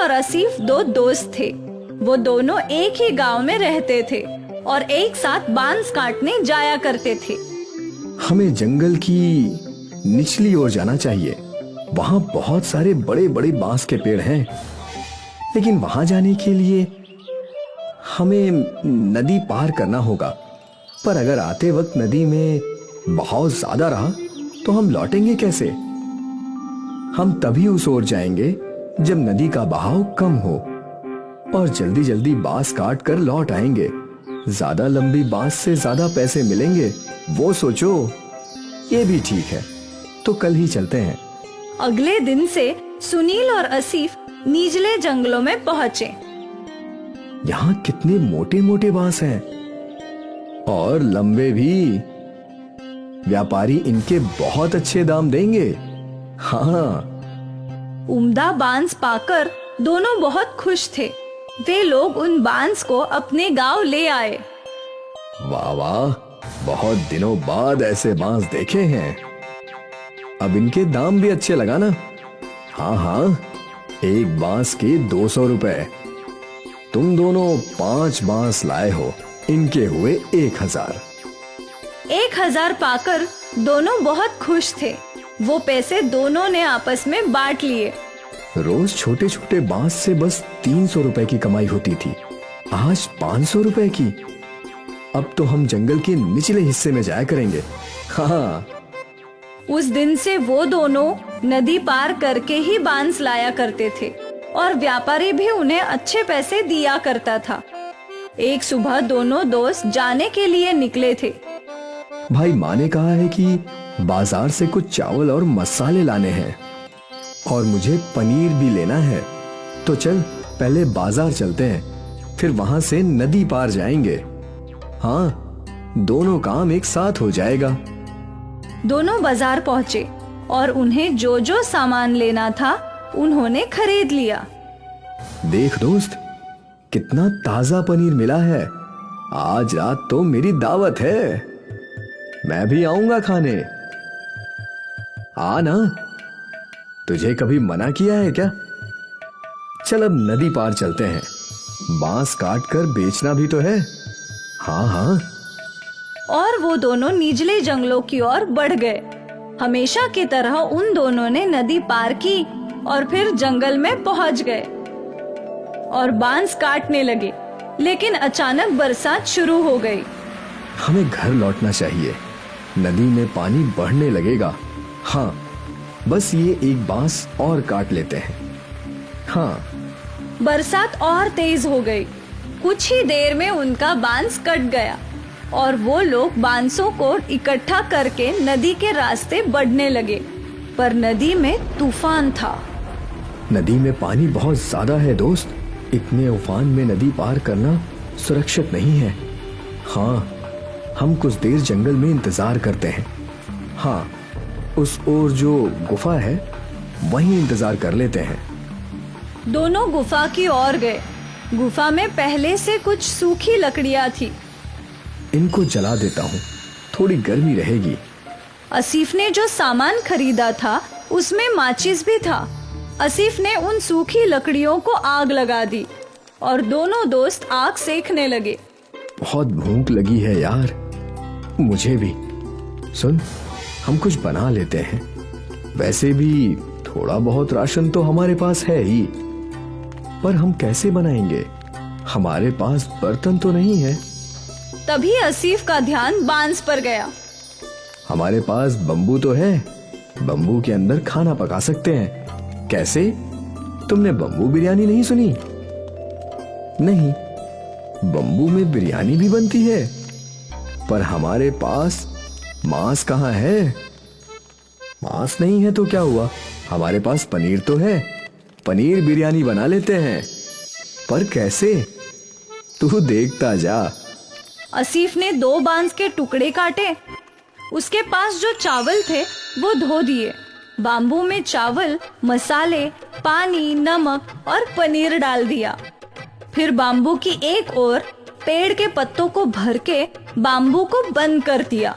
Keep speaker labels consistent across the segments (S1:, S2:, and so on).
S1: और आसिफ दो दोस्त थे। वो दोनों एक ही गांव में रहते थे और एक साथ बांस काटने जाया करते थे।
S2: हमें जंगल की निचली ओर जाना चाहिए। वहां बहुत सारे बड़े बड़े बांस के पेड़ हैं, लेकिन वहां जाने के लिए हमें नदी पार करना होगा। पर अगर आते वक्त नदी में बहाव ज्यादा रहा तो हम लौटेंगे कैसे? हम तभी उस ओर जाएंगे जब नदी का बहाव कम हो और जल्दी जल्दी बांस काट कर लौट आएंगे। ज्यादा लंबी बांस से ज्यादा पैसे मिलेंगे, वो सोचो। ये भी ठीक है, तो कल ही चलते हैं।
S1: अगले दिन से सुनील और आसिफ निचले जंगलों में पहुंचे।
S2: यहाँ कितने मोटे मोटे बांस हैं और लंबे भी। व्यापारी इनके बहुत अच्छे दाम देंगे। हाँ।
S1: उम्दा बांस पाकर दोनों बहुत खुश थे। वे लोग उन बांस को अपने गांव ले आए।
S2: वाह वाह, बहुत दिनों बाद ऐसे बांस देखे हैं। अब इनके दाम भी अच्छे लगाना। हाँ हाँ, एक बांस के 200 रुपए। तुम दोनों 5 बांस लाए हो, इनके हुए 1000।
S1: 1000 पाकर दोनों बहुत खुश थे। वो पैसे दोनों ने आपस में बांट लिए।
S2: रोज छोटे छोटे बांस से बस 300 रुपए की कमाई होती थी, आज 500 रुपए की। अब तो हम जंगल के निचले हिस्से में जाया करेंगे। हाँ।
S1: उस दिन से वो दोनों नदी पार करके ही बांस लाया करते थे और व्यापारी भी उन्हें अच्छे पैसे दिया करता था। एक सुबह दोनों दोस्त जाने के लिए निकले थे।
S2: भाई माँ ने कहा है कि बाजार से कुछ चावल और मसाले लाने हैं और मुझे पनीर भी लेना है। तो चल पहले बाजार चलते हैं, फिर वहां से नदी पार जाएंगे। हाँ, दोनों काम एक साथ हो जाएगा।
S1: दोनों बाजार पहुंचे और उन्हें जो जो सामान लेना था उन्होंने खरीद लिया।
S2: देख दोस्त, कितना ताजा पनीर मिला है। आज रात तो मेरी दावत है, मैं भी आऊंगा खाने। आ ना, तुझे कभी मना किया है क्या? चल अब नदी पार चलते हैं, बांस काट कर बेचना भी तो है। हाँ हाँ।
S1: और वो दोनों निचले जंगलों की ओर बढ़ गए। हमेशा की तरह उन दोनों ने नदी पार की और फिर जंगल में पहुंच गए और बांस काटने लगे। लेकिन अचानक बरसात शुरू हो गई।
S2: हमें घर लौटना चाहिए, नदी में पानी बढ़ने लगेगा। हाँ, बस ये एक बांस और काट लेते हैं। हाँ।
S1: बरसात और तेज हो गई। कुछ ही देर में उनका बांस कट गया और वो लोग बांसों को इकट्ठा करके नदी के रास्ते बढ़ने लगे। पर नदी में तूफान था।
S2: नदी में पानी बहुत ज्यादा है दोस्त। इतने उफान में नदी पार करना सुरक्षित नहीं है। हाँ, हम कुछ देर जंगल में इंतजार करते हैं। हाँ, उस ओर जो गुफा है वहीं इंतजार कर लेते हैं।
S1: दोनों गुफा की ओर गए। गुफा में पहले से कुछ सूखी लकड़ियां थी।
S2: इनको जला देता हूँ, थोड़ी गर्मी रहेगी।
S1: आसिफ ने जो सामान खरीदा था उसमें माचिस भी था। आसिफ ने उन सूखी लकड़ियों को आग लगा दी और दोनों दोस्त आग सेकने लगे।
S2: बहुत भूख लगी है यार, मुझे भी। सुन, हम कुछ बना लेते हैं। वैसे भी थोड़ा बहुत राशन तो हमारे पास है ही, पर हम कैसे बनाएंगे? हमारे पास बर्तन तो नहीं है।
S1: तभी आसिफ का ध्यान बांस पर गया।
S2: हमारे पास बम्बू तो है, बम्बू के अंदर खाना पका सकते हैं। कैसे? तुमने बम्बू बिरयानी नहीं सुनी? नहीं, बम्बू में बिरयानी भी बनती है, पर हमारे पास मांस कहाँ है? मांस नहीं है तो क्या हुआ, हमारे पास पनीर तो है। पनीर बिरयानी बना लेते हैं। पर कैसे? तू देखता जा।
S1: आसिफ ने 2 बांस के टुकड़े काटे। उसके पास जो चावल थे वो धो दिए। बाम्बू में चावल, मसाले, पानी, नमक और पनीर डाल दिया। फिर बाम्बू की एक ओर पेड़ के पत्तों को भर के बाम्बू को बंद कर दिया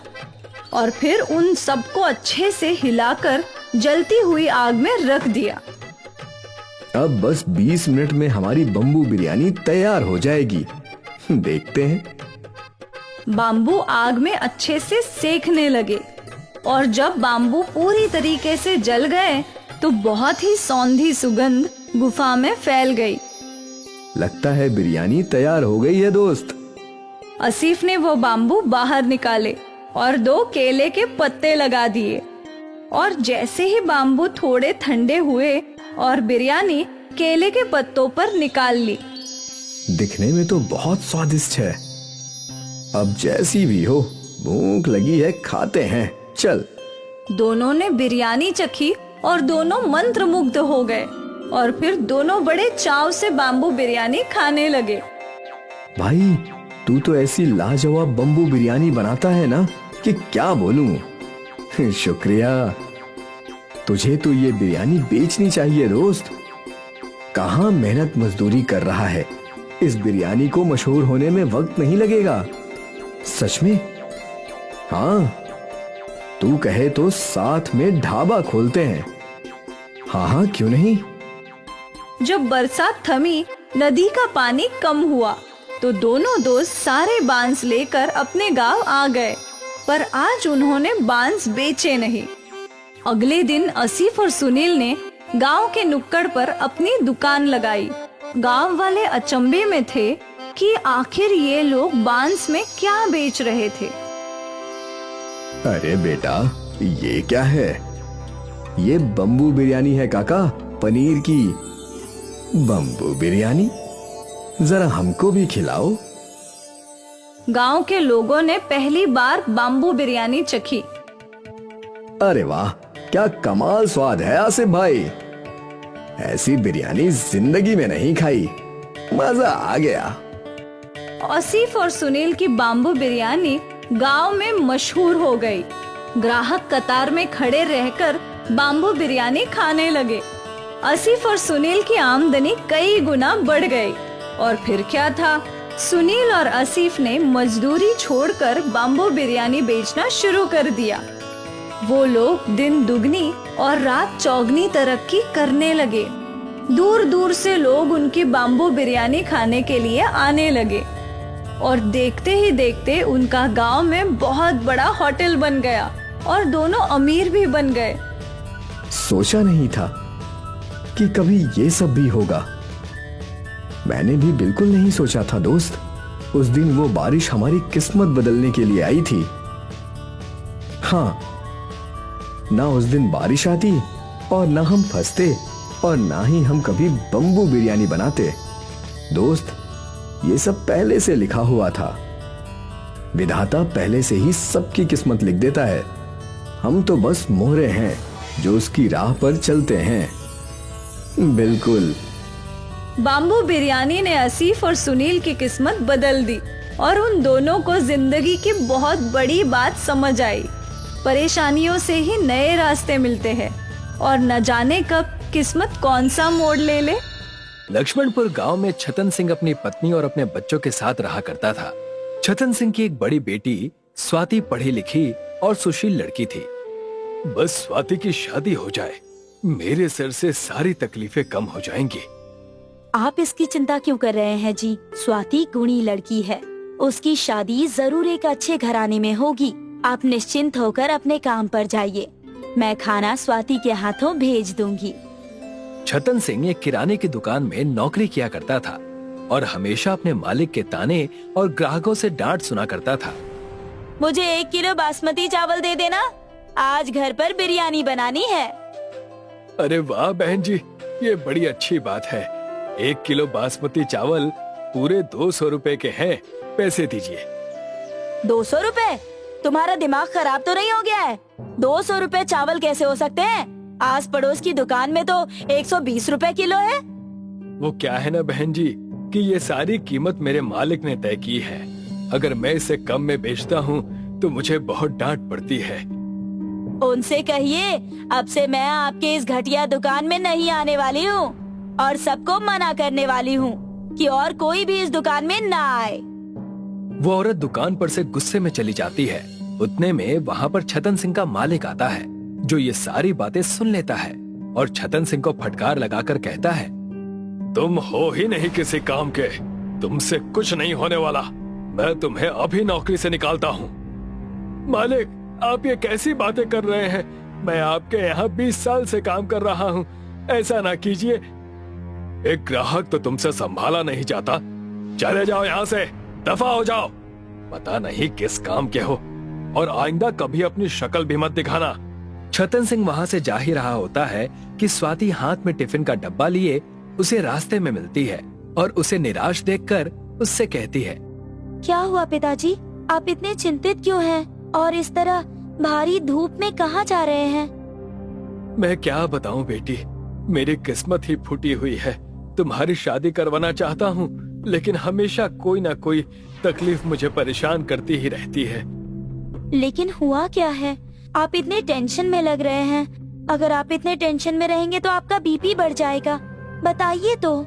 S1: और फिर उन सबको अच्छे से हिलाकर जलती हुई आग में रख दिया।
S2: अब बस 20 मिनट में हमारी बम्बू बिरयानी तैयार हो जाएगी। देखते हैं।
S1: बाम्बू आग में अच्छे से सेकने लगे और जब बाम्बू पूरी तरीके से जल गए तो बहुत ही सौंधी सुगंध गुफा में फैल गई।
S2: लगता है बिरयानी तैयार हो गई है दोस्त।
S1: आसिफ ने वो बाम्बू बाहर निकाले और 2 केले के पत्ते लगा दिए और जैसे ही बाम्बू थोड़े ठंडे हुए और बिरयानी केले के पत्तों पर निकाल ली।
S2: दिखने में तो बहुत स्वादिष्ट है। अब जैसी भी हो, भूख लगी है, खाते हैं, चल।
S1: दोनों ने बिरयानी चखी और दोनों मंत्रमुग्ध हो गए और फिर दोनों बड़े चाव से बाम्बू बिरयानी खाने लगे।
S2: भाई, तू तो ऐसी लाजवाब बम्बू बिरयानी बनाता है ना कि क्या बोलूं। शुक्रिया। तुझे तो ये बिरयानी बेचनी चाहिए दोस्त। कहाँ मेहनत मजदूरी कर रहा है। इस बिरयानी को मशहूर होने में वक्त नहीं लगेगा। सच में? हाँ, तू कहे तो साथ में ढाबा खोलते हैं। हाँ हाँ, क्यों नहीं।
S1: जब बरसात थमी, नदी का पानी कम हुआ तो दोनों दोस्त सारे बांस लेकर अपने गांव आ गए, पर आज उन्होंने बांस बेचे नहीं। अगले दिन आसिफ और सुनील ने गांव के नुक्कड़ पर अपनी दुकान लगाई। गांव वाले अचंभे में थे कि आखिर ये लोग बांस में क्या बेच रहे थे।
S2: अरे बेटा, ये क्या है? ये बम्बू बिरयानी है काका, पनीर की। बम्बू बिरयानी? जरा हमको भी खिलाओ।
S1: गांव के लोगों ने पहली बार बाम्बू बिरयानी चखी।
S2: अरे वाह, क्या कमाल स्वाद है आसिफ भाई। ऐसी बिरयानी जिंदगी में नहीं खाई। मजा आ गया।
S1: आसिफ और सुनील की बाम्बू बिरयानी गांव में मशहूर हो गई। ग्राहक कतार में खड़े रहकर बाम्बू बिरयानी खाने लगे। आसिफ और सुनील की आमदनी कई गुना बढ़ गई। और फिर क्या था, सुनील और आसिफ ने मजदूरी छोड़कर बाम्बू बिरयानी बेचना शुरू कर दिया। वो लोग दिन दुगनी और रात चौगनी तरक्की करने लगे। दूर दूर से लोग उनकी बाम्बू बिरयानी खाने के लिए आने लगे और देखते ही देखते उनका गांव में बहुत बड़ा होटल बन गया और दोनों अमीर भी बन गए।
S2: सोचा नहीं था कि कभी ये सब भी होगा। मैंने भी बिल्कुल नहीं सोचा था दोस्त। उस दिन वो बारिश हमारी किस्मत बदलने के लिए आई थी। हाँ, ना उस दिन बारिश आती और ना हम फंसते और ना ही हम कभी बम्बू बिरयानी बनाते। दोस्त, ये सब पहले से लिखा हुआ था। विधाता पहले से ही सबकी किस्मत लिख देता है। हम तो बस मोहरे हैं जो उसकी राह पर चलते हैं। बिल्कुल।
S1: बाम्बू बिरयानी ने आसिफ और सुनील की किस्मत बदल दी और उन दोनों को जिंदगी की बहुत बड़ी बात समझ आई। परेशानियों से ही नए रास्ते मिलते हैं और न जाने कब किस्मत कौन सा मोड़ ले ले।
S3: लक्ष्मणपुर गांव में छतन सिंह अपनी पत्नी और अपने बच्चों के साथ रहा करता था। छतन सिंह की एक बड़ी बेटी स्वाति पढ़ी लिखी और सुशील लड़की थी। बस स्वाति की शादी हो जाए, मेरे सर से सारी तकलीफें कम हो जाएंगी।
S4: आप इसकी चिंता क्यों कर रहे हैं जी? स्वाति गुणी लड़की है, उसकी शादी जरूर एक अच्छे घराने में होगी। आप निश्चिंत होकर अपने काम पर जाइए, मैं खाना स्वाति के हाथों भेज दूंगी।
S3: छतन सिंह एक किराने की दुकान में नौकरी किया करता था और हमेशा अपने मालिक के ताने और ग्राहकों से डांट सुना करता था।
S4: मुझे 1 किलो बासमती चावल दे देना, आज घर पर बिरयानी बनानी है।
S3: अरे वाह बहन जी, ये बड़ी अच्छी बात है। 1 किलो बासमती चावल पूरे 200 रुपए के हैं, पैसे दीजिए।
S4: 200 रुपए? तुम्हारा दिमाग खराब तो नहीं हो गया है? 200 रुपए चावल कैसे हो सकते हैं? आस पड़ोस की दुकान में तो 120 रुपए किलो है।
S3: वो क्या है ना बहन जी कि ये सारी कीमत मेरे मालिक ने तय की है। अगर मैं इसे कम में बेचता हूँ तो मुझे बहुत डांट पड़ती है।
S4: उनसे कहिए अब से मैं आपके इस घटिया दुकान में नहीं आने वाली हूँ और सबको मना करने वाली हूँ कि और कोई भी इस दुकान में ना आए।
S3: वो औरत दुकान पर से गुस्से में चली जाती है। उतने में वहाँ पर छतन सिंह का मालिक आता है जो ये सारी बातें सुन लेता है और छतन सिंह को फटकार लगाकर कहता है, तुम हो ही नहीं किसी काम के, तुमसे कुछ नहीं होने वाला। मैं तुम्हें अभी नौकरी से निकालता हूँ। मालिक, आप ये कैसी बातें कर रहे हैं? मैं आपके यहाँ 20 साल से काम कर रहा हूँ, ऐसा ना कीजिए। एक ग्राहक तो तुमसे संभाला नहीं जाता। चले जाओ यहाँ से, दफा हो जाओ। पता नहीं किस काम के हो, और आइंदा कभी अपनी शक्ल भी मत दिखाना। छतन सिंह वहाँ से जा ही रहा होता है कि स्वाति हाथ में टिफिन का डब्बा लिए उसे रास्ते में मिलती है और उसे निराश देखकर उससे कहती है,
S4: क्या हुआ पिताजी, आप इतने चिंतित क्यों हैं? और इस तरह भारी धूप में कहाँ जा रहे हैं?
S3: मैं क्या बताऊं बेटी, मेरी किस्मत ही फूटी हुई है। तुम्हारी शादी करवाना चाहता हूँ, लेकिन हमेशा कोई ना कोई तकलीफ मुझे परेशान करती ही रहती है।
S4: लेकिन हुआ क्या है? आप इतने टेंशन में लग रहे हैं। अगर आप इतने टेंशन में रहेंगे तो आपका बीपी बढ़ जाएगा। बताइए तो।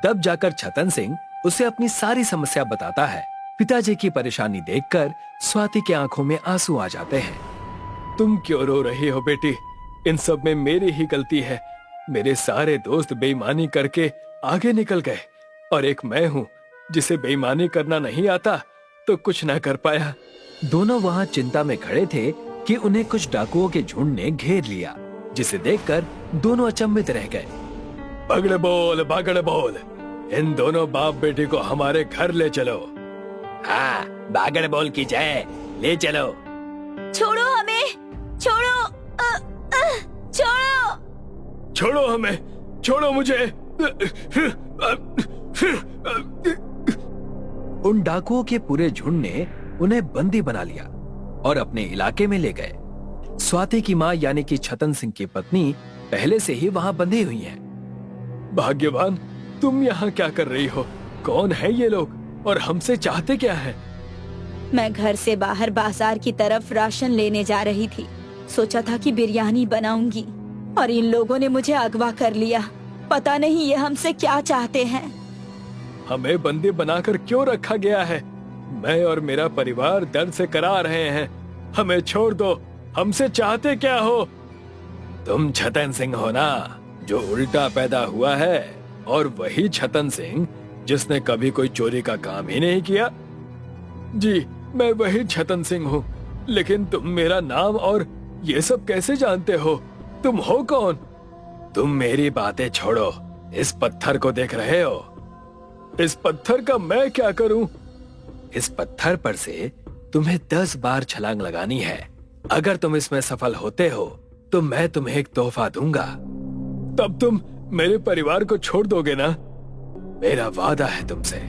S3: तब जाकर छतन सिंह उसे अपनी सारी समस्या बताता है। पिताजी की परेशानी देखकर स्वाति की आंखों में आंसू आ जाते हैं। तुम क्यों रो रही हो बेटी? इन सब में मेरी ही गलती है। मेरे सारे दोस्त बेईमानी करके आगे निकल गए, और एक मैं हूँ जिसे बेईमानी करना नहीं आता तो कुछ ना कर पाया। दोनों वहाँ चिंता में खड़े थे कि उन्हें कुछ डाकुओं के झुंड ने घेर लिया, जिसे देखकर दोनों अचंभित रह गए। बागड़ बोल, इन दोनों बाप बेटी को हमारे घर ले चलो। हाँ, बागड़ बोल की जय, ले चलो।
S4: छोड़ो हमें, छोड़ो, छोड़ो,
S3: छोड़ो हमें, छोड़ो मुझे। उन डाकुओं के पूरे झुंड ने उन्हें बंदी बना लिया और अपने इलाके में ले गए। स्वाति की माँ यानी कि छतन सिंह की पत्नी पहले से ही वहाँ बंधी हुई है। भाग्यवान, तुम यहाँ क्या कर रही हो? कौन है ये लोग और हमसे चाहते क्या है?
S4: मैं घर से बाहर बाजार की तरफ राशन लेने जा रही थी। सोचा था कि बिरयानी बनाऊंगी, और इन लोगों ने मुझे अगवा कर लिया। पता नहीं ये हमसे क्या चाहते हैं।
S3: हमें बंदी बनाकर क्यों रखा गया है? मैं और मेरा परिवार दर्द से करा रहे हैं। हमें छोड़ दो। हमसे चाहते क्या हो? तुम छतन सिंह हो ना, जो उल्टा पैदा हुआ है, और वही छतन सिंह जिसने कभी कोई चोरी का काम ही नहीं किया। जी, मैं वही छतन सिंह हूँ, लेकिन तुम मेरा नाम और ये सब कैसे जानते हो? तुम हो कौन? तुम मेरी बातें छोड़ो। इस पत्थर को देख रहे हो? इस पत्थर का मैं क्या करूं? इस पत्थर पर से तुम्हें 10 बार छलांग लगानी है। अगर तुम इसमें सफल होते हो तो मैं तुम्हें एक तोहफा दूंगा। तब तुम मेरे परिवार को छोड़ दोगे ना? मेरा वादा है तुमसे।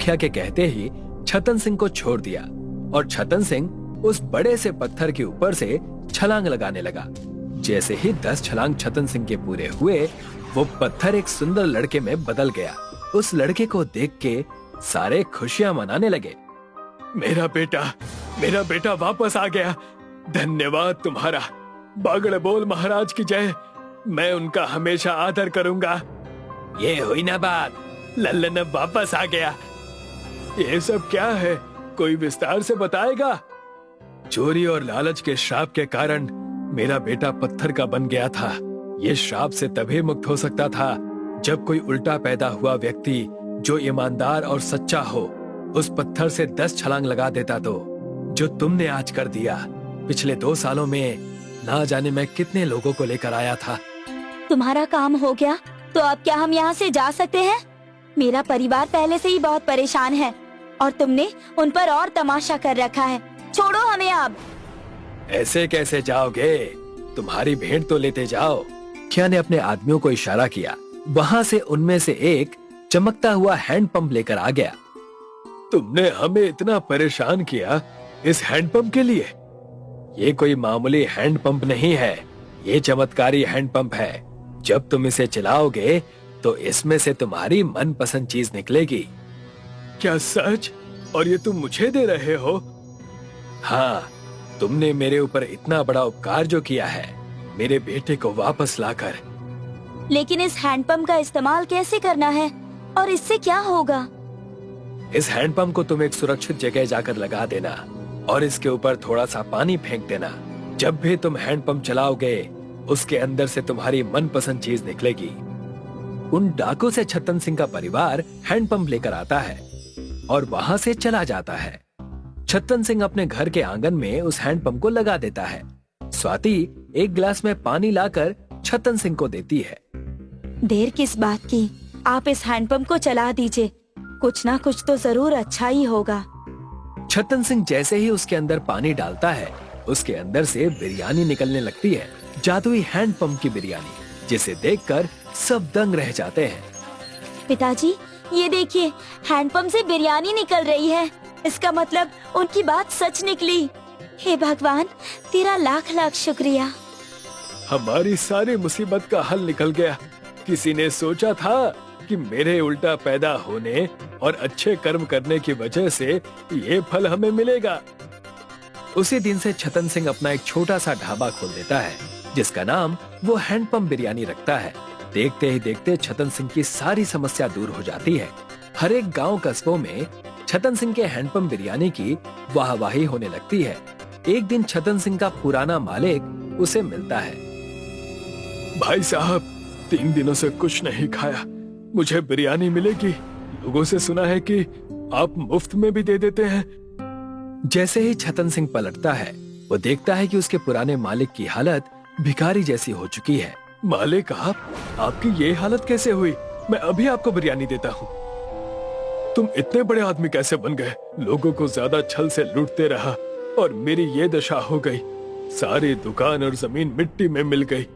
S3: क्या के कहते ही छतन सिंह को छोड़ दिया, और छतन सिंह उस बड़े से पत्थर के ऊपर से छलांग लगाने लगा। जैसे ही 10 छलांग छतन सिंह के पूरे हुए, वो पत्थर एक सुंदर लड़के में बदल गया। उस लड़के को देख के सारे खुशियां मनाने लगे। मेरा बेटा वापस आ गया। धन्यवाद तुम्हारा। बागड़ बोल महाराज की जय। मैं उनका हमेशा आदर करूंगा। ये हुई ना बात, लल्लन अब वापस आ गया। ये सब क्या है? कोई विस्तार से बताएगा? चोरी और लालच के श्राप के कारण मेरा बेटा पत्थर का बन गया था। ये श्राप से तभी मुक्त हो सकता था जब कोई उल्टा पैदा हुआ व्यक्ति जो ईमानदार और सच्चा हो उस पत्थर से 10 छलांग लगा देता। तो जो तुमने आज कर दिया, पिछले 2 सालों में ना जाने मैं कितने लोगों को लेकर आया था।
S4: तुम्हारा काम हो गया, तो अब क्या हम यहाँ से जा सकते हैं? मेरा परिवार पहले से ही बहुत परेशान है, और तुमने उन पर और तमाशा कर रखा है। छोड़ो हमें अब।
S3: ऐसे कैसे जाओगे? तुम्हारी भेंट तो लेते जाओ। क्या ने अपने आदमियों को इशारा किया। वहाँ से उनमें से एक चमकता हुआ हैंडपंप लेकर आ गया। तुमने हमें इतना परेशान किया इस हैंडपंप के लिए? ये कोई मामूली हैंडपंप नहीं है, ये चमत्कारी हैंडपंप है। जब तुम इसे चलाओगे तो इसमें से तुम्हारी मनपसंद चीज निकलेगी। क्या सच? और ये तुम मुझे दे रहे हो? हाँ, तुमने मेरे ऊपर इतना बड़ा उपकार जो किया है, मेरे बेटे को वापस लाकर।
S4: लेकिन इस हैंडपंप का इस्तेमाल कैसे करना है, और इससे क्या होगा?
S3: इस हैंडपंप को तुम एक सुरक्षित जगह जाकर लगा देना, और इसके ऊपर थोड़ा सा पानी फेंक देना। जब भी तुम हैंडपंप चलाओगे, उसके अंदर से तुम्हारी मनपसंद चीज निकलेगी। उन डाकों से छतन सिंह का परिवार हैंडपंप लेकर आता है और वहां से चला जाता है। छतन सिंह अपने घर के आंगन में उस हैंडपंप को लगा देता है। स्वाति एक गिलास में पानी लाकर छतन सिंह को देती है।
S4: देर किस बात की, आप इस हैंडपंप को चला दीजिए, कुछ ना कुछ तो जरूर अच्छा ही होगा।
S3: छतन सिंह जैसे ही उसके अंदर पानी डालता है, उसके अंदर से बिरयानी निकलने लगती है, जादुई हैंडपंप की बिरयानी, जिसे देखकर सब दंग रह जाते हैं।
S4: पिताजी, ये देखिए, हैंडपंप से बिरयानी निकल रही है। इसका मतलब उनकी बात सच निकली। हे भगवान, तेरा लाख लाख शुक्रिया।
S3: हमारी सारी मुसीबत का हल निकल गया। किसी ने सोचा था कि मेरे उल्टा पैदा होने और अच्छे कर्म करने की वजह से ये फल हमें मिलेगा। उसी दिन से छतन सिंह अपना एक छोटा सा ढाबा खोल देता है, जिसका नाम वो हैंडपंप बिरयानी रखता है। देखते ही देखते छतन सिंह की सारी समस्या दूर हो जाती है। हर एक गांव कस्बों में छतन सिंह के हैंडपंप बिरयानी की वाहवाही होने लगती है। एक दिन छतन सिंह का पुराना मालिक उसे मिलता है। भाई साहब, 3 दिनों से कुछ नहीं खाया, मुझे बिरयानी मिलेगी? लोगों से सुना है कि आप मुफ्त में भी दे देते हैं। जैसे ही छतन सिंह पलटता है, वो देखता है कि उसके पुराने मालिक की हालत भिखारी जैसी हो चुकी है। मालिक, आपकी ये हालत कैसे हुई? मैं अभी आपको बिरयानी देता हूँ। तुम इतने बड़े आदमी कैसे बन गए? लोगों को ज्यादा छल से लूटते रहा और मेरी ये दशा हो गई। सारी दुकान और जमीन मिट्टी में मिल गई।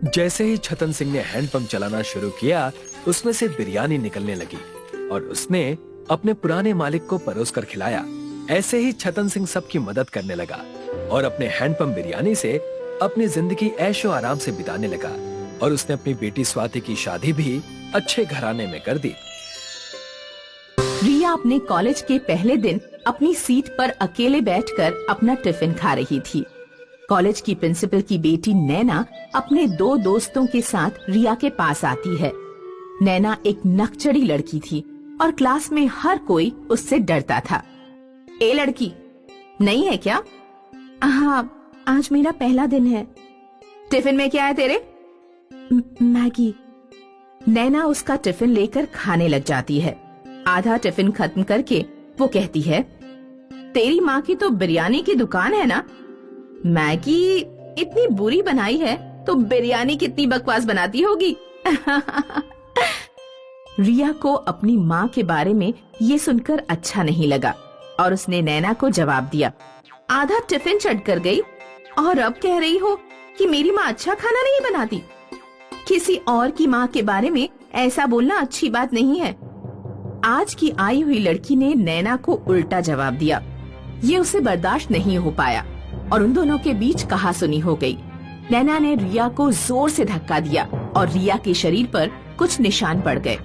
S3: जैसे ही छतन सिंह ने हैंडपंप चलाना शुरू किया, उसमें से बिरयानी निकलने लगी और उसने अपने पुराने मालिक को परोस कर खिलाया। ऐसे ही छतन सिंह सबकी मदद करने लगा और अपने हैंडपंप बिरयानी से अपनी जिंदगी ऐशो आराम से बिताने लगा और उसने अपनी बेटी स्वाति की शादी भी अच्छे घराने में कर दी।
S5: रिया अपने कॉलेज के पहले दिन अपनी सीट पर अकेले बैठकर अपना टिफिन खा रही थी। कॉलेज की प्रिंसिपल की बेटी नैना अपने 2 दोस्तों के साथ रिया के पास आती है। नैना एक नकचड़ी लड़की थी और क्लास में हर कोई उससे डरता था। ए लड़की, नहीं है क्या? हाँ, आज मेरा पहला दिन है। टिफिन में क्या है तेरे? मैगी। नैना उसका टिफिन लेकर खाने लग जाती है। आधा टिफिन खत्म करके वो कहती है, तेरी माँ की तो बिरयानी की दुकान है ना? मैगी इतनी बुरी बनाई है तो बिरयानी कितनी बकवास बनाती होगी। रिया को अपनी माँ के बारे में ये सुनकर अच्छा नहीं लगा और उसने नैना को जवाब दिया, आधा टिफिन चढ़ कर गई और अब कह रही हो कि मेरी माँ अच्छा खाना नहीं बनाती। किसी और की माँ के बारे में ऐसा बोलना अच्छी बात नहीं है। आज की आई हुई लड़की ने नैना को उल्टा जवाब दिया। ये उसे बर्दाश्त नहीं हो पाया और उन दोनों के बीच कहासुनी हो गई। नैना ने रिया को जोर से धक्का दिया और रिया के शरीर पर कुछ निशान पड़ गए।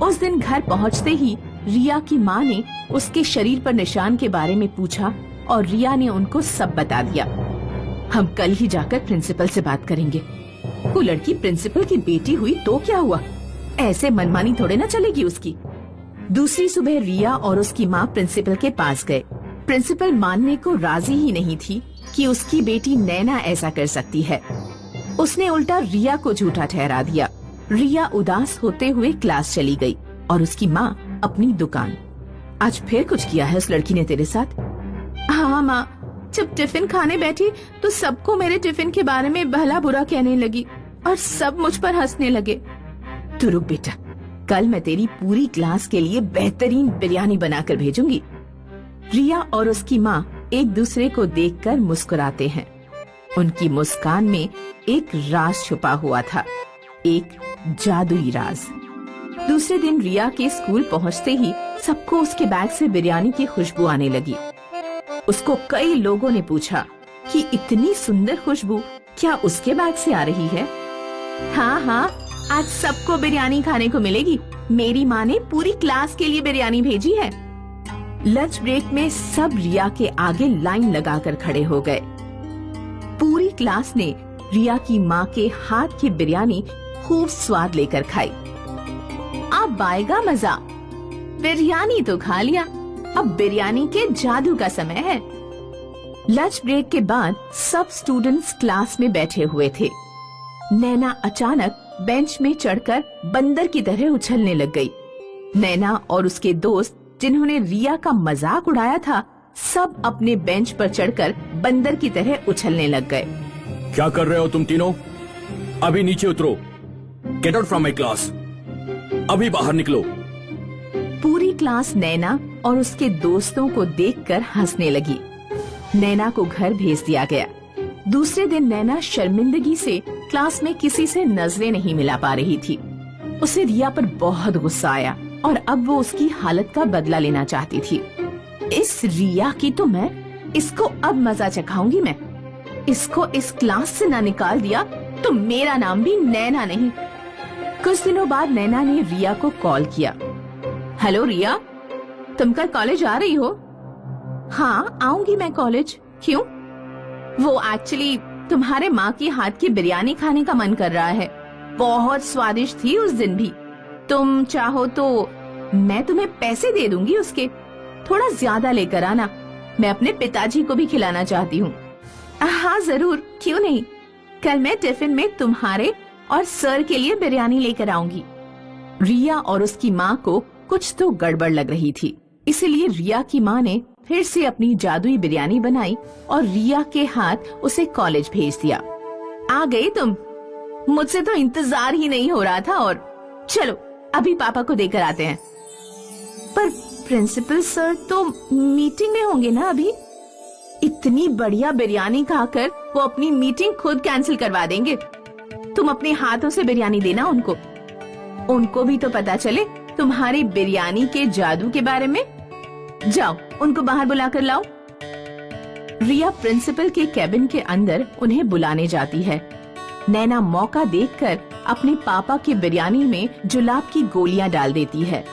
S5: उस दिन घर पहुंचते ही रिया की माँ ने उसके शरीर पर निशान के बारे में पूछा और रिया ने उनको सब बता दिया। हम कल ही जाकर प्रिंसिपल से बात करेंगे। वो लड़की प्रिंसिपल की बेटी हुई तो क्या हुआ, ऐसे मनमानी थोड़े ना चलेगी उसकी। दूसरी सुबह रिया और उसकी माँ प्रिंसिपल के पास गए। प्रिंसिपल मानने को राजी ही नहीं थी कि उसकी बेटी नैना ऐसा कर सकती है। उसने उल्टा रिया को झूठा ठहरा दिया। रिया उदास होते हुए क्लास चली गई और उसकी माँ अपनी दुकान। आज फिर कुछ किया है उस लड़की ने तेरे साथ? हाँ माँ, जब टिफिन खाने बैठी तो सबको मेरे टिफिन के बारे में भला बुरा कहने लगी और सब मुझ पर हंसने लगे। तू रुक बेटा, कल मैं तेरी पूरी क्लास के लिए बेहतरीन बिरयानी बनाकर भेजूंगी। रिया और उसकी माँ एक दूसरे को देखकर मुस्कुराते हैं। उनकी मुस्कान में एक राज छुपा हुआ था, एक जादुई राज। दूसरे दिन रिया के स्कूल पहुँचते ही सबको उसके बैग से बिरयानी की खुशबू आने लगी। उसको कई लोगों ने पूछा कि इतनी सुंदर खुशबू क्या उसके बैग से आ रही है? हाँ हाँ, आज सबको बिरयानी खाने को मिलेगी। मेरी माँ ने पूरी क्लास के लिए बिरयानी भेजी है। लंच ब्रेक में सब रिया के आगे लाइन लगाकर खड़े हो गए। पूरी क्लास ने रिया की माँ के हाथ की बिरयानी खूब स्वाद लेकर खाई। अब आएगा मजा। बिरयानी तो खा लिया, अब बिरयानी के जादू का समय है। लंच ब्रेक के बाद सब स्टूडेंट्स क्लास में बैठे हुए थे। नैना अचानक बेंच में चढ़कर बंदर की तरह उछलने लग गई। नैना और उसके दोस्त जिन्होंने रिया का मजाक उड़ाया था, सब अपने बेंच पर चढ़कर बंदर की तरह उछलने लग गए।
S6: क्या कर रहे हो तुम तीनों? अभी नीचे उतरो। Get out from my class. अभी बाहर निकलो।
S5: पूरी क्लास नैना और उसके दोस्तों को देखकर हंसने लगी। नैना को घर भेज दिया गया। दूसरे दिन नैना शर्मिंदगी से क्लास में किसी से नजरें नहीं मिला पा रही थी। उसे रिया पर बहुत गुस्सा आया और अब वो उसकी हालत का बदला लेना चाहती थी। इस रिया की तो इसको अब मजा चखाऊंगी मैं। इसको इस क्लास से ना निकाल दिया तो मेरा नाम भी नैना नहीं। कुछ दिनों बाद नैना ने रिया को कॉल किया। हेलो रिया, तुम कल कॉलेज आ रही हो? हाँ, आऊंगी मैं कॉलेज। क्यों? वो एक्चुअली तुम्हारे माँ की हाथ की बिरयानी खाने का मन कर रहा है। बहुत स्वादिष्ट थी उस दिन भी। तुम चाहो तो मैं तुम्हें पैसे दे दूंगी उसके। थोड़ा ज्यादा लेकर आना, मैं अपने पिताजी को भी खिलाना चाहती हूँ। हाँ जरूर, क्यों नहीं। कल मैं टिफिन में तुम्हारे और सर के लिए बिरयानी लेकर आऊंगी। रिया और उसकी माँ को कुछ तो गड़बड़ लग रही थी, इसलिए रिया की माँ ने फिर से अपनी जादुई बिरयानी बनाई और रिया के हाथ उसे कॉलेज भेज दिया। आ गई तुम? मुझसे तो इंतजार ही नहीं हो रहा था। और चलो अभी पापा को देकर आते हैं। पर प्रिंसिपल सर तो मीटिंग में होंगे ना अभी। इतनी बढ़िया बिरयानी खाकर वो अपनी मीटिंग खुद कैंसिल करवा देंगे। तुम अपने हाथों से बिरयानी देना उनको। उनको भी तो पता चले तुम्हारी बिरयानी के जादू के बारे में। जाओ, उनको बाहर बुलाकर लाओ। रिया प्रिंसिपल के कैबिन के अंदर उन्हें बुलाने जाती है। नैना मौका देखकर अपने पापा की बिरयानी में जुलाब की गोलियां डाल देती है।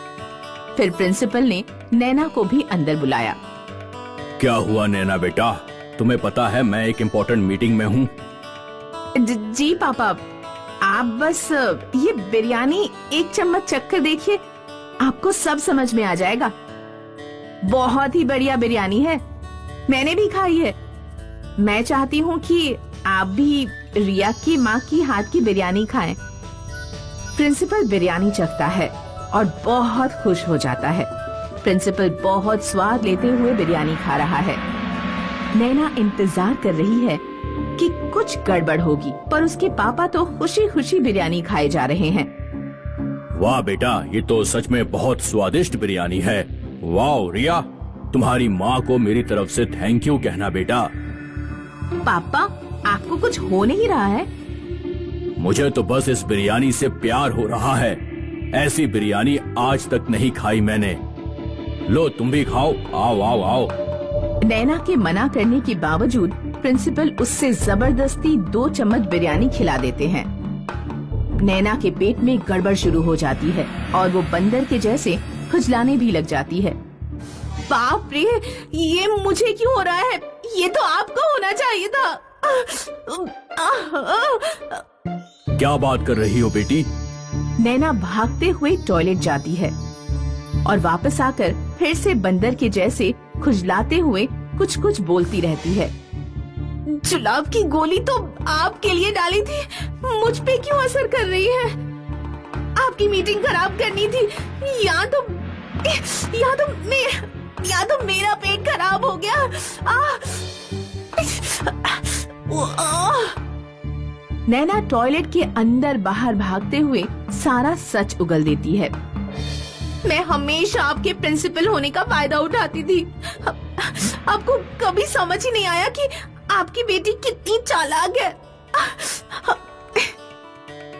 S5: फिर प्रिंसिपल ने नैना को भी अंदर बुलाया।
S6: क्या हुआ नैना बेटा? तुम्हें पता है मैं एक इम्पोर्टेंट मीटिंग में हूँ।
S5: जी पापा, आप बस ये बिरयानी एक चम्मच चखकर देखिए, आपको सब समझ में आ जाएगा। बहुत ही बढ़िया बिरयानी है, मैंने भी खाई है। मैं चाहती हूँ कि आप भी रिया की माँ की हाथ की बिरयानी खाएं। प्रिंसिपल बिरयानी चखता है और बहुत खुश हो जाता है। प्रिंसिपल बहुत स्वाद लेते हुए बिरयानी खा रहा है। नैना इंतजार कर रही है कि कुछ गड़बड़ होगी, पर उसके पापा तो खुशी खुशी बिरयानी खाए जा रहे हैं।
S6: वाह बेटा, ये तो सच में बहुत स्वादिष्ट बिरयानी है। वाह रिया, तुम्हारी माँ को मेरी तरफ से थैंक यू कहना बेटा।
S5: पापा, आपको कुछ हो नहीं रहा है?
S6: मुझे तो बस इस बिरयानी से प्यार हो रहा है। ऐसी बिरयानी आज तक नहीं खाई मैंने। लो तुम भी खाओ, आओ आओ आओ।
S5: नैना के मना करने के बावजूद प्रिंसिपल उससे जबरदस्ती 2 चम्मच बिरयानी खिला देते हैं। नैना के पेट में गड़बड़ शुरू हो जाती है और वो बंदर के जैसे खुजलाने भी लग जाती है। बाप रे, ये मुझे क्यों हो रहा है? ये तो आपको होना चाहिए था।
S6: क्या बात कर रही हो बेटी?
S5: नैना भागते हुए टॉयलेट जाती है और वापस आकर फिर से बंदर के जैसे खुजलाते हुए कुछ कुछ बोलती रहती है। जुलाब की गोली तो आपके लिए डाली थी, मुझ पे क्यों असर कर रही है? आपकी मीटिंग खराब करनी थी, या तो मेरा पेट खराब हो गया। नैना टॉयलेट के अंदर बाहर भागते हुए सारा सच उगल देती है। मैं हमेशा आपके प्रिंसिपल होने का फायदा उठाती थी। आपको कभी समझ ही नहीं आया कि आपकी बेटी कितनी चालाक है।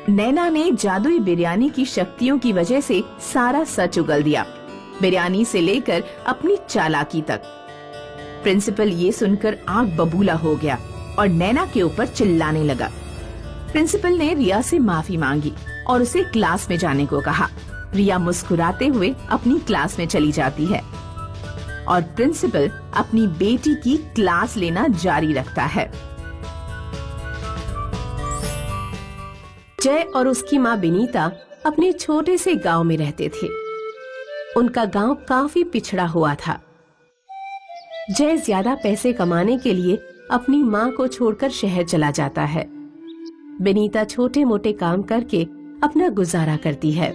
S5: नैना ने जादुई बिरयानी की शक्तियों की वजह से सारा सच उगल दिया, बिरयानी से लेकर अपनी चालाकी तक। प्रिंसिपल ये सुनकर आंख बबूला हो गया और नैना के ऊपर चिल्लाने लगा। प्रिंसिपल ने रिया से माफी मांगी और उसे क्लास में जाने को कहा। रिया मुस्कुराते हुए अपनी क्लास में चली जाती है और प्रिंसिपल अपनी बेटी की क्लास लेना जारी रखता है।
S7: जय और उसकी माँ विनीता अपने छोटे से गांव में रहते थे। उनका गांव काफी पिछड़ा हुआ था। जय ज्यादा पैसे कमाने के लिए अपनी माँ को छोड़कर शहर चला जाता है। विनीता छोटे मोटे काम करके अपना गुजारा करती है।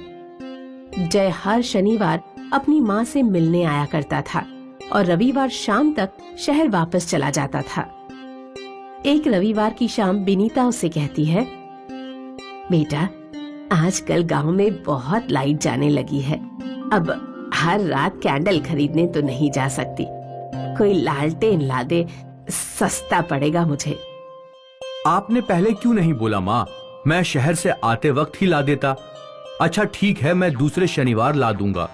S7: जय हर शनिवार अपनी माँ से मिलने आया करता था और रविवार शाम तक शहर वापस चला जाता था। एक रविवार की शाम बिनीता उसे कहती है, बेटा, आजकल गांव में बहुत लाइट जाने लगी है। अब हर रात कैंडल खरीदने तो नहीं जा सकती। कोई लालटेन ला दे, सस्ता पड़ेगा मुझे।
S6: आपने पहले क्यों नहीं बोला माँ? मैं शहर से आते वक्त ही ला देता। अच्छा ठीक है, मैं दूसरे शनिवार ला दूंगा।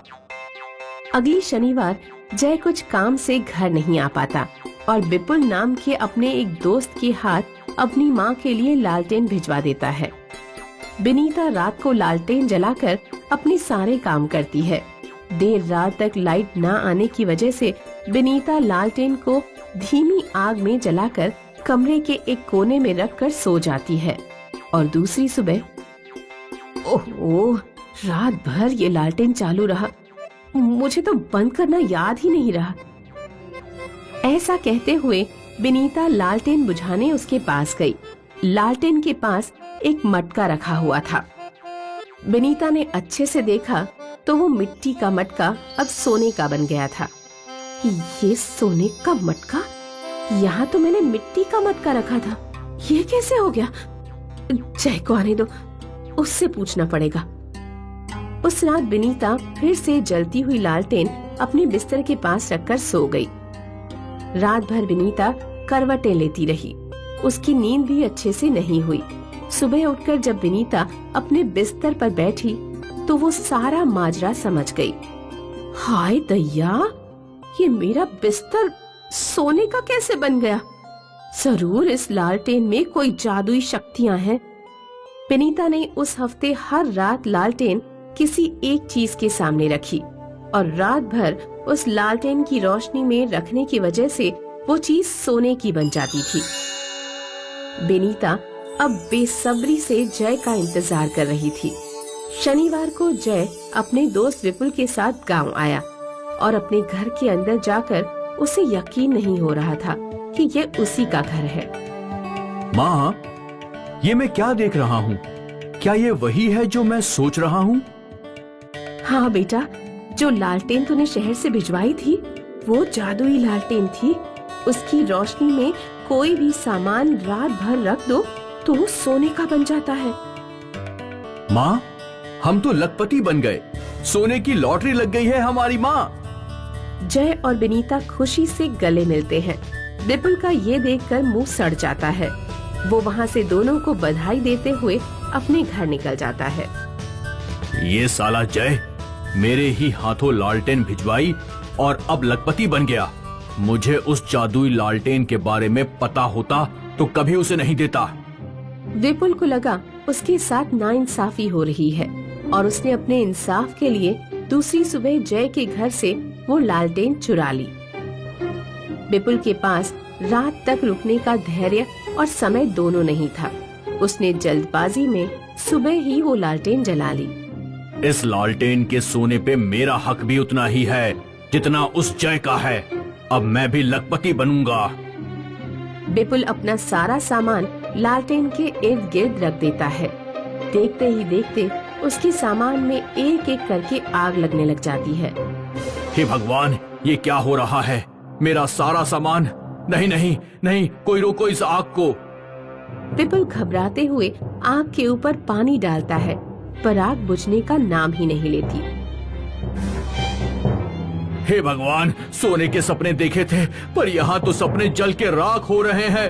S7: अगली शनिवार जय कुछ काम से घर नहीं आ पाता और विपुल नाम के अपने एक दोस्त के हाथ अपनी माँ के लिए लालटेन भिजवा देता है। बिनीता रात को लालटेन जलाकर अपने सारे काम करती है। देर रात तक लाइट न आने की वजह से बिनीता लालटेन को धीमी आग में जलाकर कमरे के एक कोने में रखकर सो जाती है और दूसरी सुबह, ओह, रात भर ये लालटेन चालू रहा, मुझे तो बंद करना याद ही नहीं रहा। ऐसा कहते हुए बिनीता लालटेन बुझाने उसके पास गई। लालटेन के पास एक मटका रखा हुआ था। बिनीता ने अच्छे से देखा तो वो मिट्टी का मटका अब सोने का बन गया था। ये सोने का मटका? यहाँ तो मैंने मिट्टी का मटका रखा था, ये कैसे हो गया? जय को आने दो, उससे पूछना पड़ेगा। उस रात बिनीता फिर से जलती हुई लालटेन अपने बिस्तर के पास रखकर सो गई। रात भर बिनीता करवटें लेती रही। उसकी नींद भी अच्छे से नहीं हुई। सुबह उठकर जब बिनीता अपने बिस्तर पर बैठी तो वो सारा माजरा समझ गई। हाय दैया, ये मेरा बिस्तर सोने का कैसे बन गया? जरूर इस लालटेन में कोई जादुई शक्तियां हैं। बिनीता ने उस हफ्ते हर रात लालटेन किसी एक चीज के सामने रखी और रात भर उस लालटेन की रोशनी में रखने की वजह से वो चीज सोने की बन जाती थी। बिनीता अब बेसब्री से जय का इंतजार कर रही थी। शनिवार को जय अपने दोस्त विपुल के साथ गांव आया और अपने घर के अंदर जाकर उसे यकीन नहीं हो रहा था कि ये उसी का घर है।
S6: माँ, ये मैं क्या देख रहा हूँ? क्या ये वही है जो मैं सोच रहा हूँ?
S7: हाँ बेटा, जो लालटेन तूने शहर से भिजवाई थी वो जादुई लालटेन थी। उसकी रोशनी में कोई भी सामान रात भर रख दो तो वो सोने का बन जाता है।
S6: माँ, हम तो लखपति बन गए। सोने की लॉटरी लग गई है हमारी माँ।
S7: जय और बिनीता खुशी से गले मिलते हैं। विपुल का ये देखकर मुंह सड़ जाता है। वो वहाँ से दोनों को बधाई देते हुए अपने घर निकल जाता है।
S6: ये साला जय मेरे ही हाथों लालटेन भिजवाई और अब लखपति बन गया। मुझे उस जादुई लालटेन के बारे में पता होता तो कभी उसे नहीं देता।
S7: विपुल को लगा उसके साथ नाइंसाफी हो रही है और उसने अपने इंसाफ के लिए दूसरी सुबह जय के घर से वो लालटेन चुरा ली। विपुल के पास रात तक रुकने का धैर्य और समय दोनों नहीं था। उसने जल्दबाजी में सुबह ही वो लालटेन जला ली।
S6: इस लालटेन के सोने पे मेरा हक भी उतना ही है जितना उस जय का है। अब मैं भी लखपति बनूंगा।
S7: विपुल अपना सारा सामान लालटेन के इर्द गिर्द रख देता है। देखते ही देखते उसके सामान में एक एक करके आग लगने लग जाती है।
S6: हे भगवान, ये क्या हो रहा है? मेरा सारा सामान! नहीं नहीं नहीं, कोई रोको इस आग को।
S7: विपुल घबराते हुए आग के ऊपर पानी डालता है पर आग बुझने का नाम ही नहीं लेती।
S6: हे भगवान, सोने के सपने देखे थे पर यहाँ तो सपने जल के राख हो रहे हैं।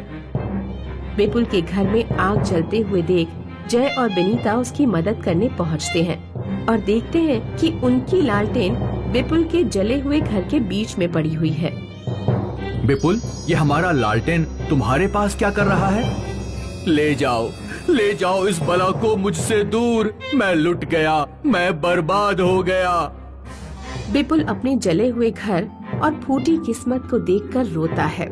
S7: विपुल के घर में आग जलते हुए देख जय और बिनीता उसकी मदद करने पहुँचते हैं और देखते हैं कि उनकी लालटेन विपुल के जले हुए घर के बीच में पड़ी हुई है।
S6: विपुल, ये हमारा लालटेन तुम्हारे पास क्या कर रहा है? ले जाओ इस बला को मुझसे दूर। मैं लुट गया, मैं बर्बाद हो गया।
S7: विपुल अपने जले हुए घर और फूटी किस्मत को देखकर रोता है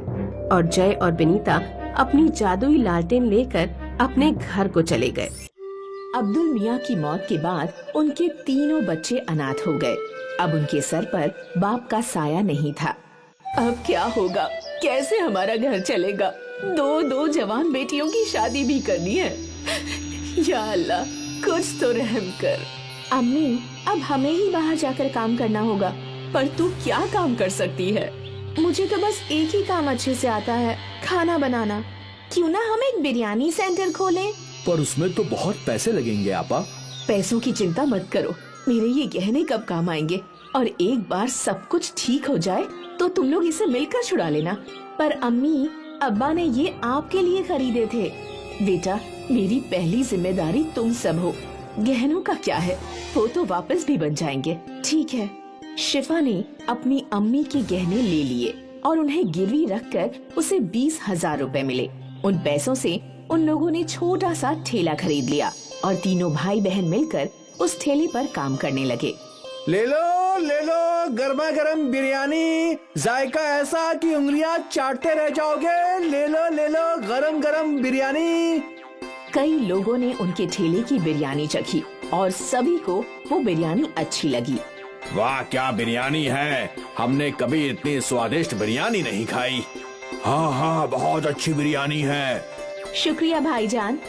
S7: और जय और बिनीता अपनी जादुई लालटेन लेकर अपने घर को चले गए।
S5: अब्दुल मियाँ की मौत के बाद उनके तीनों बच्चे अनाथ हो गए। अब उनके सर पर बाप का साया नहीं था। अब क्या होगा? कैसे हमारा घर चलेगा? दो जवान बेटियों की शादी भी करनी है। या अल्लाह,
S7: कुछ तो रहम कर। अम्मी, अब हमें ही बाहर जाकर काम करना होगा। पर तू क्या काम कर सकती है? मुझे तो बस एक ही काम अच्छे से आता है, खाना बनाना। क्यों ना हम एक बिरयानी सेंटर खोलें?
S2: पर उसमें तो बहुत पैसे लगेंगे आपा।
S7: पैसों की चिंता मत करो, मेरे ये गहने कब काम आएंगे। और एक बार सब कुछ ठीक हो जाए तो तुम लोग इसे मिलकर छुड़ा लेना। पर अम्मी, अब्बा ने ये आपके लिए खरीदे थे। बेटा, मेरी पहली जिम्मेदारी तुम सब हो। गहनों का क्या है, वो तो वापस भी बन जाएंगे। ठीक है। शिफा ने अपनी अम्मी के गहने ले लिए और उन्हें गिरवी रखकर उसे 20,000 रुपए मिले। उन पैसों से उन लोगों ने छोटा सा ठेला खरीद लिया और तीनों भाई बहन मिलकर उस ठेले पर काम करने लगे।
S2: ले लो गर्मा गर्म बिरयानी, जायका ऐसा कि उंगलियां चाटते रह जाओगे। ले लो गरम गरम बिरयानी।
S7: कई लोगों ने उनके ठेले की बिरयानी चखी और सभी को वो बिरयानी अच्छी लगी।
S6: वाह, क्या बिरयानी है, हमने कभी इतनी स्वादिष्ट बिरयानी नहीं खाई। हाँ, बहुत अच्छी बिरयानी है।
S7: शुक्रिया भाईजान,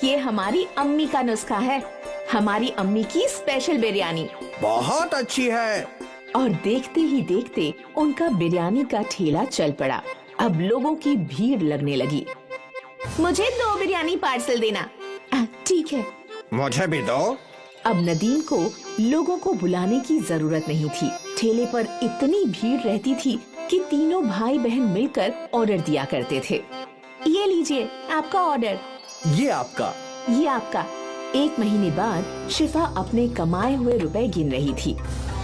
S7: ये हमारी अम्मी का नुस्खा है, हमारी अम्मी की स्पेशल बिरयानी।
S2: बहुत अच्छी है।
S7: और देखते ही देखते उनका बिरयानी का ठेला चल पड़ा। अब लोगों की भीड़ लगने लगी। मुझे 2 बिरयानी पार्सल देना। ठीक है।
S2: मुझे भी दो।
S7: अब नदीम को लोगों को बुलाने की जरूरत नहीं थी। ठेले पर इतनी भीड़ रहती थी कि तीनों भाई बहन मिलकर ऑर्डर दिया करते थे। ये लीजिए आपका ऑर्डर।
S2: ये आपका।
S7: ये आपका। 1 महीने बाद शिफा अपने कमाए हुए रुपए गिन रही थी।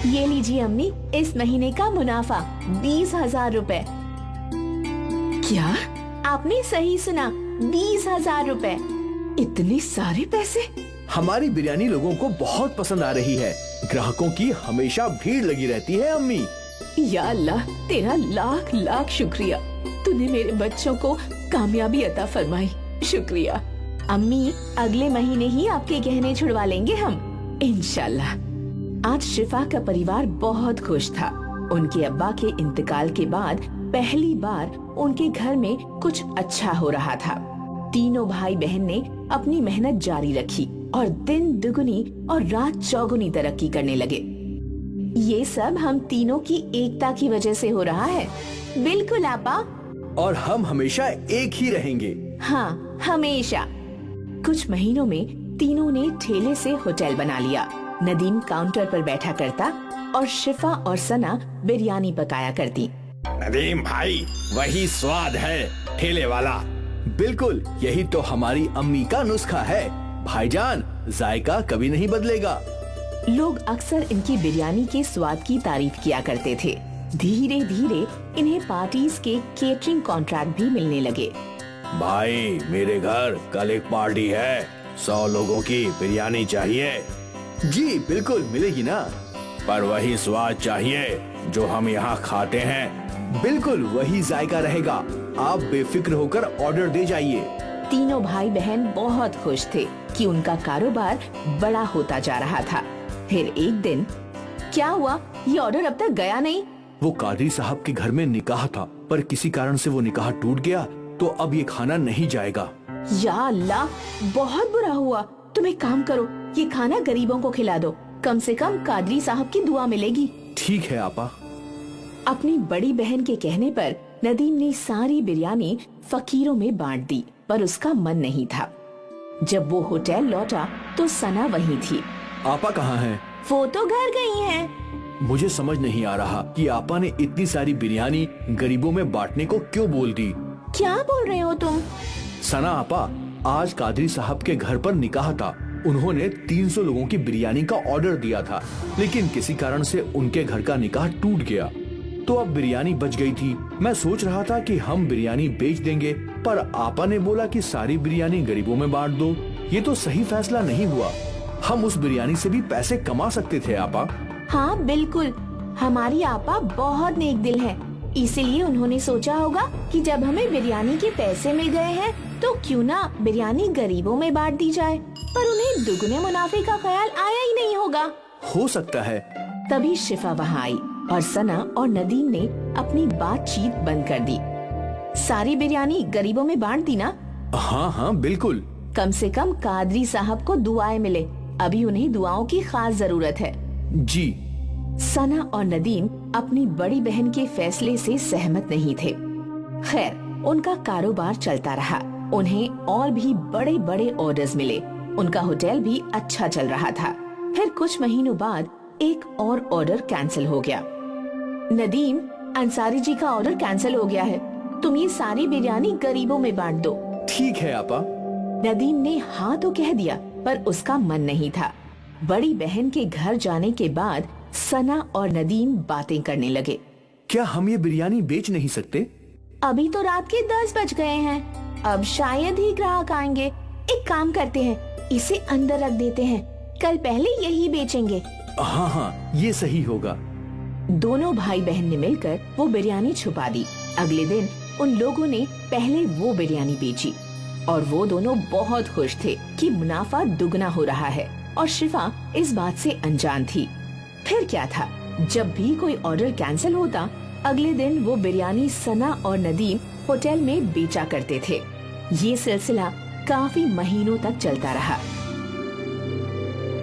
S7: ये लीजिए अम्मी, इस महीने का मुनाफा 20,000 रुपए। क्या? आपने सही सुना, 20,000 रुपए। इतने सारे पैसे?
S2: हमारी बिरयानी लोगों को बहुत पसंद आ रही है। ग्राहकों की हमेशा भीड़ लगी रहती है अम्मी।
S7: या अल्लाह, तेरा लाख लाख शुक्रिया। तूने मेरे बच्चों को कामयाबी अता फरमाई। शुक्रिया। अम्मी, अगले महीने ही आपके गहने छुड़वा लेंगे हम, इंशाल्लाह। आज शिफा का परिवार बहुत खुश था। उनके अब्बा के इंतकाल के बाद पहली बार उनके घर में कुछ अच्छा हो रहा था। तीनों भाई बहन ने अपनी मेहनत जारी रखी और दिन दुगुनी और रात चौगुनी तरक्की करने लगे। ये सब हम तीनों की एकता की वजह से हो रहा है। बिल्कुल आपा।
S2: और हम हमेशा एक ही रहेंगे।
S7: हाँ, हमेशा। कुछ महीनों में तीनों ने ठेले से होटल बना लिया। नदीम काउंटर पर बैठा करता और शिफा और सना बिरयानी पकाया करती।
S2: नदीम भाई, वही स्वाद है ठेले वाला। बिल्कुल, यही तो हमारी अम्मी का नुस्खा है। भाईजान, जायका कभी नहीं बदलेगा।
S7: लोग अक्सर इनकी बिरयानी के स्वाद की तारीफ किया करते थे। धीरे धीरे इन्हें पार्टीज के केटरिंग कॉन्ट्रैक्ट भी मिलने लगे।
S6: भाई, मेरे घर कल एक पार्टी है, 100 लोगों की बिरयानी चाहिए।
S2: जी बिल्कुल, मिलेगी ना।
S6: पर वही स्वाद चाहिए जो हम यहाँ खाते हैं।
S2: बिल्कुल वही जायका रहेगा। आप बेफिक्र होकर ऑर्डर दे जाइए।
S7: तीनों भाई बहन बहुत खुश थे कि उनका कारोबार बड़ा होता जा रहा था। फिर एक दिन क्या हुआ, ये ऑर्डर अब तक गया नहीं।
S2: वो कादरी साहब के घर में निकाह था, पर किसी कारण से वो निकाह टूट गया, तो अब ये खाना नहीं जाएगा।
S7: या अल्लाह, बहुत बुरा हुआ। तुम एक काम करो, ये खाना गरीबों को खिला दो, कम से कम कादरी साहब की दुआ मिलेगी।
S2: ठीक है आपा।
S7: अपनी बड़ी बहन के कहने पर नदीम ने सारी बिरयानी फकीरों में बांट दी, पर उसका मन नहीं था। जब वो होटल लौटा तो सना वहीं थी।
S2: आपा कहाँ हैं?
S7: वो तो घर गई हैं।
S2: मुझे समझ नहीं आ रहा कि आपा ने इतनी सारी बिरयानी गरीबों में बांटने को क्यों बोल दी।
S7: क्या बोल रहे हो तुम?
S2: सना आपा, आज कादरी साहब के घर पर निकाह था। उन्होंने 300 लोगों की बिरयानी का ऑर्डर दिया था, लेकिन किसी कारण से उनके घर का निकाह टूट गया, तो अब बिरयानी बच गई थी। मैं सोच रहा था कि हम बिरयानी बेच देंगे, पर आपा ने बोला कि सारी बिरयानी गरीबों में बांट दो। ये तो सही फैसला नहीं हुआ। हम उस बिरयानी से भी पैसे कमा सकते थे आपा।
S7: हाँ बिल्कुल, हमारी आपा बहुत नेक दिल है, इसीलिए उन्होंने सोचा होगा कि जब हमें बिरयानी के पैसे मिल गए हैं तो क्यों ना बिरयानी गरीबों में बांट दी जाए। पर उन्हें दुगने मुनाफे का ख्याल आया ही नहीं होगा।
S2: हो सकता है।
S7: तभी शिफा वहाँ आई और सना और नदीम ने अपनी बातचीत बंद कर दी। सारी बिरयानी गरीबों में बांट दी ना?
S2: हाँ हाँ बिल्कुल,
S5: कम से कम कादरी साहब को दुआएं मिले। अभी उन्हें दुआओं की खास जरूरत है।
S6: जी।
S5: सना और नदीम अपनी बड़ी बहन के फैसले से सहमत नहीं थे। खैर, उनका कारोबार चलता रहा। उन्हें और भी बड़े बड़े ऑर्डर्स मिले। उनका होटल भी अच्छा चल रहा था। फिर कुछ महीनों बाद एक और ऑर्डर कैंसिल हो गया। नदीम, अंसारी जी का ऑर्डर कैंसिल हो गया है। तुम ये सारी बिरयानी गरीबों में बांट दो।
S2: ठीक है आपा।
S5: नदीम ने हाँ तो कह दिया, पर उसका मन नहीं था। बड़ी बहन के घर जाने के बाद सना और नदीम बातें करने लगे।
S2: क्या हम ये बिरयानी बेच नहीं सकते?
S4: अभी तो रात के 10 बज गए हैं। अब शायद ही ग्राहक आएंगे। एक काम करते हैं, इसे अंदर रख देते हैं। कल पहले यही बेचेंगे।
S2: हाँ हाँ, ये सही होगा।
S5: दोनों भाई बहन ने मिलकर वो बिरयानी छुपा दी। अगले दिन उन लोगों ने पहले वो बिरयानी बेची और वो दोनों बहुत खुश थे कि मुनाफा दुगना हो रहा है, और शिफा इस बात से अनजान थी। फिर क्या था, जब भी कोई ऑर्डर कैंसिल होता, अगले दिन वो बिरयानी सना और नदीम होटल में बेचा करते थे। ये सिलसिला काफी महीनों तक चलता रहा।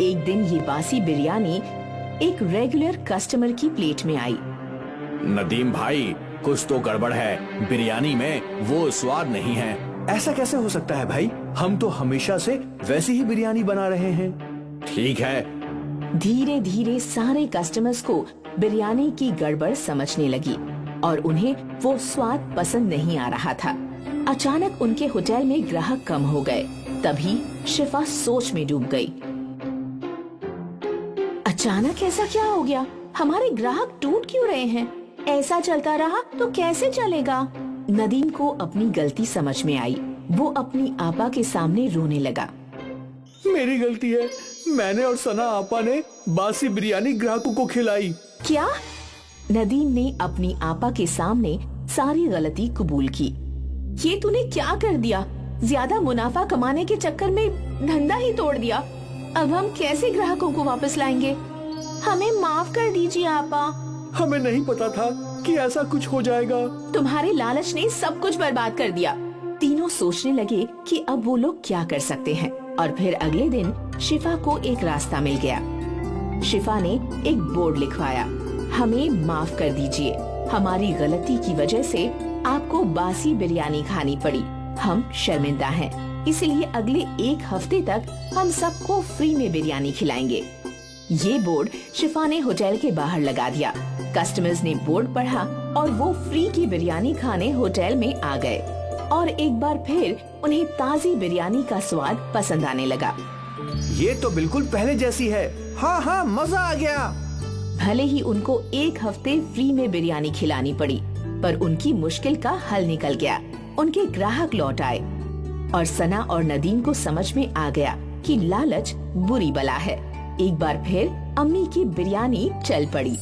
S5: एक दिन ये बासी बिरयानी एक रेगुलर कस्टमर की प्लेट में आई।
S6: नदीम भाई, कुछ तो गड़बड़ है। बिरयानी में वो स्वाद नहीं है।
S2: ऐसा कैसे हो सकता है भाई? हम तो हमेशा से वैसी ही बिरयानी बना रहे हैं।
S6: ठीक है।
S5: धीरे धीरे सारे कस्टमर्स को बिरयानी की गड़बड़ समझने लगी और उन्हें वो स्वाद पसंद नहीं आ रहा था। अचानक उनके होटल में ग्राहक कम हो गए। तभी शिफा सोच में डूब गई। अचानक ऐसा क्या हो गया? हमारे ग्राहक टूट क्यों रहे हैं? ऐसा चलता रहा तो कैसे चलेगा? नदीम को अपनी गलती समझ में आई। वो अपनी आपा के सामने रोने लगा।
S2: मेरी गलती है। मैंने और सना आपा ने बासी बिरयानी ग्राहकों को खिलाई।
S5: क्या? नदीम ने अपनी आपा के सामने सारी गलती कबूल की। ये तूने क्या कर दिया? ज्यादा मुनाफा कमाने के चक्कर में धंधा ही तोड़ दिया। अब हम कैसे ग्राहकों को वापस लाएंगे? हमें माफ कर दीजिए आपा।
S2: हमें नहीं पता था कि ऐसा कुछ हो जाएगा।
S5: तुम्हारे लालच ने सब कुछ बर्बाद कर दिया। तीनों सोचने लगे कि अब वो लोग क्या कर सकते हैं। और फिर अगले दिन शिफा को एक रास्ता मिल गया। शिफा ने एक बोर्ड लिखवाया, हमें माफ कर दीजिए, हमारी गलती की वजह से आपको बासी बिरयानी खानी पड़ी। हम शर्मिंदा हैं, इसलिए अगले 1 हफ्ते तक हम सबको फ्री में बिरयानी खिलाएंगे। ये बोर्ड शिफा ने होटल के बाहर लगा दिया। कस्टमर्स ने बोर्ड पढ़ा और वो फ्री की बिरयानी खाने होटल में आ गए और एक बार फिर उन्हें ताज़ी बिरयानी का स्वाद पसंद आने लगा।
S2: ये तो बिल्कुल पहले जैसी है। हाँ हाँ, मजा आ गया।
S5: भले ही उनको 1 हफ्ते फ्री में बिरयानी खिलानी पड़ी, पर उनकी मुश्किल का हल निकल गया। उनके ग्राहक लौट आए और सना और नदीम को समझ में आ गया कि लालच बुरी बला है। एक बार फिर अम्मी की बिरयानी चल पड़ी।